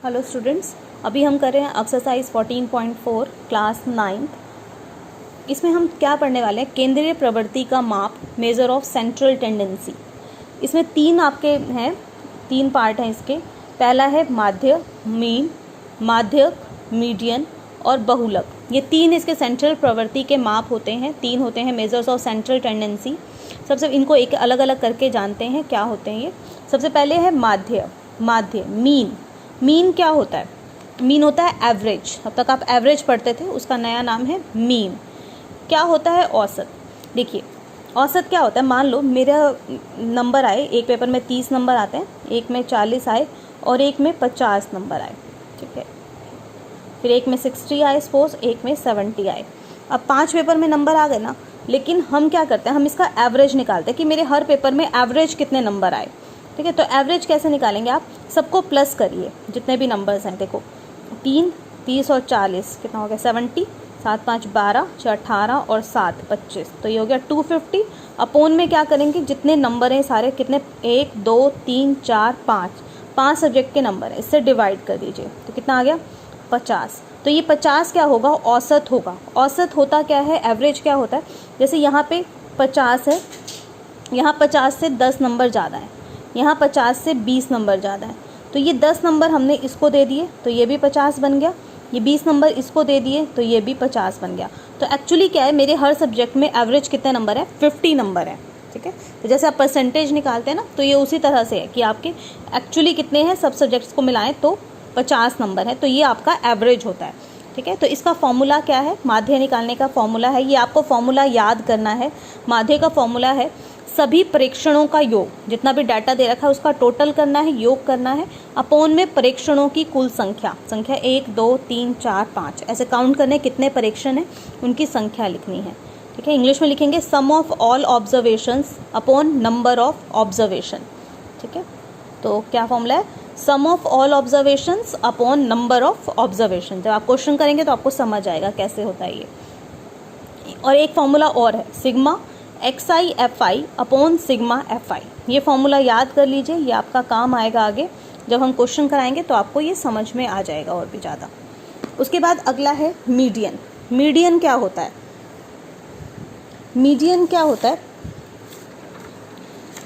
Hello students, अभी हम कर रहे हैं एक्सरसाइज 14.4 क्लास 9। इसमें हम क्या पढ़ने वाले हैं? केंद्रीय प्रवृत्ति का माप, मेजर ऑफ सेंट्रल टेंडेंसी। इसमें तीन आपके हैं, तीन पार्ट हैं इसके। पहला है माध्य, मीन, माध्यक, मीडियन और बहुलक। ये तीन इसके सेंट्रल प्रवृत्ति के माप होते हैं, तीन होते हैं मेजर्स ऑफ सेंट्रल टेंडेंसी। सबसे इनको एक अलग अलग करके जानते हैं क्या होते हैं ये। सबसे पहले है माध्य, मीन। मीन क्या होता है? मीन होता है एवरेज। अब तक आप एवरेज पढ़ते थे, उसका नया नाम है मीन। क्या होता है औसत? देखिए औसत क्या होता है, मान लो मेरा नंबर आए, एक पेपर में 30 नंबर आते हैं, एक में 40 आए और एक में 50 नंबर आए, ठीक है। फिर एक में 60 आए सपोज, एक में 70 आए। अब 5 पेपर में नंबर आ गए ना, लेकिन हम क्या करते हैं, हम इसका एवरेज निकालते हैं कि मेरे हर पेपर में एवरेज कितने नंबर आए, ठीक है। तो एवरेज कैसे निकालेंगे? आप सबको प्लस करिए, जितने भी नंबर्स हैं। देखो 3, 30 और 40 कितना हो गया? 70। 7 5 12, 6 18 और 7 25, तो ये हो गया 250। अपोन में क्या करेंगे, जितने नंबर हैं सारे, कितने, 1 2 3 4 5 सब्जेक्ट के नंबर है, इससे डिवाइड कर दीजिए तो कितना आ गया? 50। तो ये 50 क्या होगा? औसत होगा। औसत होता क्या है? एवरेज क्या होता है? जैसे यहाँ पे 50 है, यहाँ 50 से 10 नंबर ज़्यादा है, यहाँ 50 से 20 नंबर ज़्यादा है, तो ये 10 नंबर हमने इसको दे दिए तो ये भी 50 बन गया, ये 20 नंबर इसको दे दिए तो ये भी 50 बन गया। तो एक्चुअली क्या है, मेरे हर सब्जेक्ट में एवरेज कितने नंबर है? 50 नंबर है, ठीक है। तो जैसे आप परसेंटेज निकालते हैं ना, तो ये उसी तरह से है कि आपके एक्चुअली कितने हैं, सब सब्जेक्ट्स को मिलाएं तो 50 नंबर है, तो ये आपका एवरेज होता है, ठीक है। तो इसका फॉर्मूला क्या है? माध्य निकालने का फॉर्मूला है, ये आपको फॉर्मूला याद करना है। माध्य का फॉर्मूला है सभी प्रेक्षणों का योग, जितना भी डाटा दे रखा है उसका टोटल करना है, योग करना है, अपोन में प्रेक्षणों की कुल संख्या 1 2 3 4 5 ऐसे काउंट करने, कितने प्रेक्षण हैं उनकी संख्या लिखनी है, ठीक है। इंग्लिश में लिखेंगे sum of all observations upon number of observation, ठीक है। तो क्या फॉर्मूला है? Sum of all observations upon number of observation. जब आप क्वेश्चन करेंगे तो आपको समझ आएगा कैसे होता है ये। और एक फॉर्मूला और है, sigma XI FI upon sigma FI। ये फॉर्मूला याद कर लीजिए, ये आपका काम आएगा आगे जब हम क्वेश्चन कराएंगे, तो आपको ये समझ में आ जाएगा और भी ज़्यादा। उसके बाद अगला है मीडियन। मीडियन क्या होता है? मीडियन क्या होता है?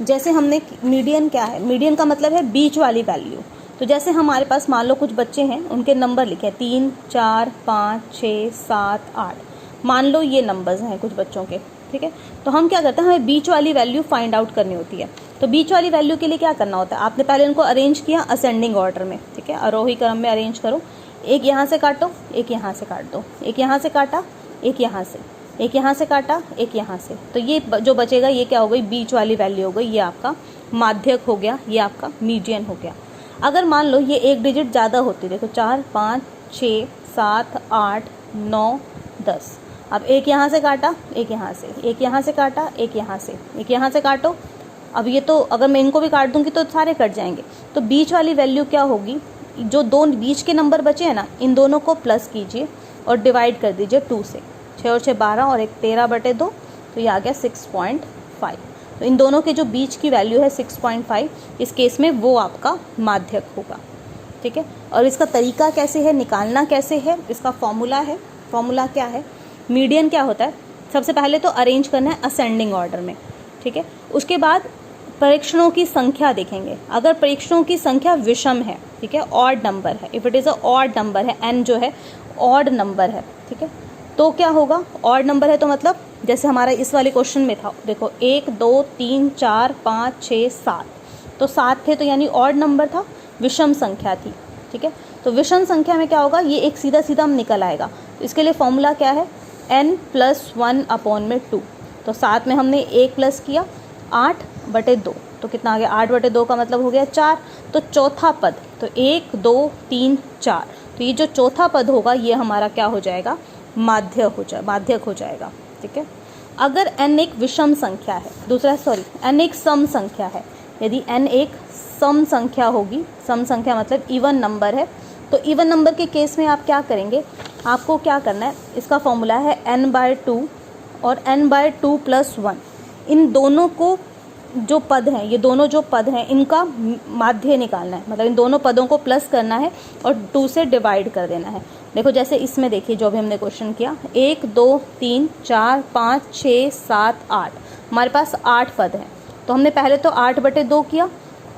जैसे हमने, मीडियन क्या है? मीडियन का मतलब है बीच वाली वैल्यू। तो जैसे हमारे पास मान लो कुछ बच्चे हैं, उनके नंबर लिखे 3 4 5 6 7 8, मान लो ये नंबर्स हैं कुछ बच्चों के, ठीक है। तो हम क्या करते हैं, हमें बीच वाली वैल्यू फाइंड आउट करनी होती है। तो बीच वाली वैल्यू के लिए क्या करना होता है? आपने पहले इनको अरेंज किया असेंडिंग ऑर्डर में, ठीक है, आरोही क्रम में अरेंज करो। एक यहाँ से काटो, एक यहाँ से काट दो, एक यहाँ से काटा, एक यहाँ से, एक यहाँ से काटा, एक यहाँ से, तो ये जो बचेगा ये क्या हो गई? बीच वाली वैल्यू हो गई, ये आपका माध्यक हो गया, ये आपका मीडियन हो गया। अगर मान लो ये एक डिजिट ज़्यादा होती, देखो 4 5 6 7 8 9 10, अब एक यहाँ से काटा, एक यहाँ से, एक यहाँ से काटा, एक यहाँ से, एक यहाँ से काटो। अब ये तो अगर मैं इनको भी काट दूंगी तो सारे कट जाएंगे। तो बीच वाली वैल्यू क्या होगी? जो दो बीच के नंबर बचे हैं ना, इन दोनों को प्लस कीजिए और डिवाइड कर दीजिए 2 से। 6 और 6 12 और एक 13/2, तो ये आ गया 6.5। तो इन दोनों के जो बीच की वैल्यू है 6.5, इस केस में वो आपका माध्यक होगा, ठीक है। और इसका तरीका कैसे है, निकालना कैसे है, इसका फॉर्मूला है। फॉर्मूला क्या है? मीडियन क्या होता है? सबसे पहले तो अरेंज करना है असेंडिंग ऑर्डर में, ठीक है। उसके बाद परीक्षणों की संख्या देखेंगे। अगर परीक्षणों की संख्या विषम है, ठीक है, ऑड नंबर है, if it is a odd number है, n जो है ऑड नंबर है, ठीक है, तो क्या होगा? ऑड नंबर है तो मतलब जैसे हमारा इस वाले क्वेश्चन में था, देखो 1 2 3 4 5 6 7, तो 7 थे, तो यानी ऑड नंबर था, विषम संख्या थी, ठीक है। तो विषम संख्या में क्या होगा? ये एक सीधा सीधा हम निकल आएगा। तो इसके लिए फॉर्मूला क्या है? n+1 अपॉन में 2। तो 7 में हमने 1 प्लस किया, 8/2, तो कितना आ गया? 8/2 का मतलब हो गया 4। तो चौथा पद, तो 1 2 3 4, तो ये जो चौथा पद होगा ये हमारा क्या हो जाएगा? माध्यक हो जाएगा, ठीक है। अगर n एक विषम संख्या है, n एक सम संख्या है, यदि n एक सम संख्या होगी, सम संख्या मतलब इवन नंबर है, तो इवन नंबर के केस में आप क्या करेंगे? आपको क्या करना है? इसका फॉर्मूला है n/2 और n/2 + 1। इन दोनों को जो पद हैं, ये दोनों जो पद हैं इनका माध्य निकालना है, मतलब इन दोनों पदों को प्लस करना है और 2 से डिवाइड कर देना है। देखो जैसे इसमें देखिए जो भी हमने क्वेश्चन किया, 1 2 3 4 5 6 7 8, हमारे पास 8 पद हैं। तो हमने पहले तो 8/2 किया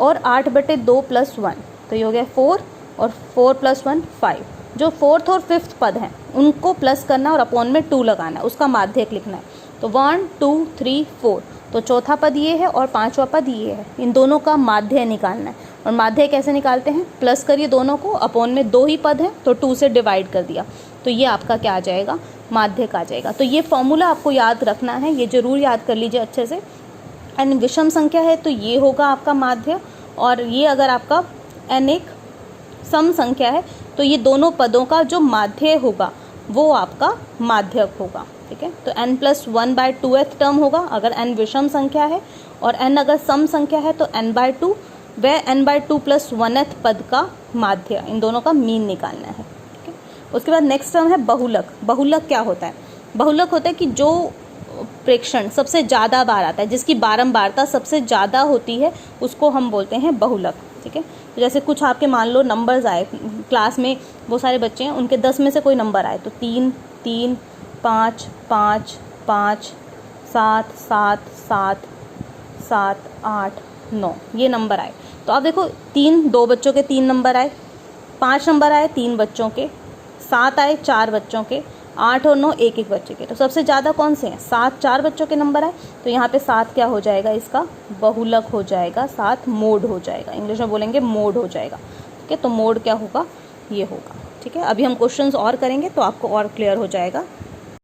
और 8/2 + 1, तो ये हो गया 4 और 4 + 1 5। जो 4th और 5th पद हैं उनको प्लस करना और अपॉन में 2 लगाना है, उसका माध्यक लिखना है। तो 1 2 3 4, तो चौथा पद ये है और 5वां पद ये है, इन दोनों का माध्य निकालना है। और माध्य कैसे निकालते हैं, प्लस करिए दोनों को, अपॉन में 2 ही पद हैं तो 2 से डिवाइड कर दिया, तो ये आपका क्या आ जाएगा, माध्यक आ जाएगा। तो ये फॉर्मूला आपको याद रखना है, ये ज़रूर याद कर लीजिए अच्छे से। n विषम संख्या है तो ये होगा आपका माध्य, और ये अगर आपका n एक सम संख्या है तो ये दोनों पदों का जो माध्य होगा वो आपका माध्यक होगा। ठीक है, तो n + 1/2th टर्म होगा अगर n विषम संख्या है, और n अगर सम संख्या है तो n/2, वह n/2 + 1th पद का माध्य, इन दोनों का मीन निकालना है। ठीक है, उसके बाद नेक्स्ट टर्म है बहुलक। बहुलक क्या होता है, बहुलक होता है कि जो प्रेक्षण सबसे ज़्यादा बार आता है, जिसकी बारंबारता सबसे ज़्यादा होती है, उसको हम बोलते हैं बहुलक। ठीक है, तो जैसे कुछ आपके मान लो नंबर्स आए क्लास में, वो सारे बच्चे हैं, उनके 10 में से कोई नंबर आए तो 3 3 5 5 5 7 7 7 7 8 9 ये नंबर आए। तो आप देखो 2 बच्चों के 3 नंबर आए, 5 नंबर आए 3 बच्चों के, 7 आए 4 बच्चों के, 8 और 9 एक बच्चे के। तो सबसे ज़्यादा कौन से हैं, 7 4 बच्चों के नंबर आए, तो यहाँ पे 7 क्या हो जाएगा, इसका बहुलक हो जाएगा, 7 मोड हो जाएगा, इंग्लिश में बोलेंगे मोड हो जाएगा। ठीक है, तो मोड क्या होगा, ये होगा। ठीक है, अभी हम क्वेश्चंस और करेंगे तो आपको और क्लियर हो जाएगा।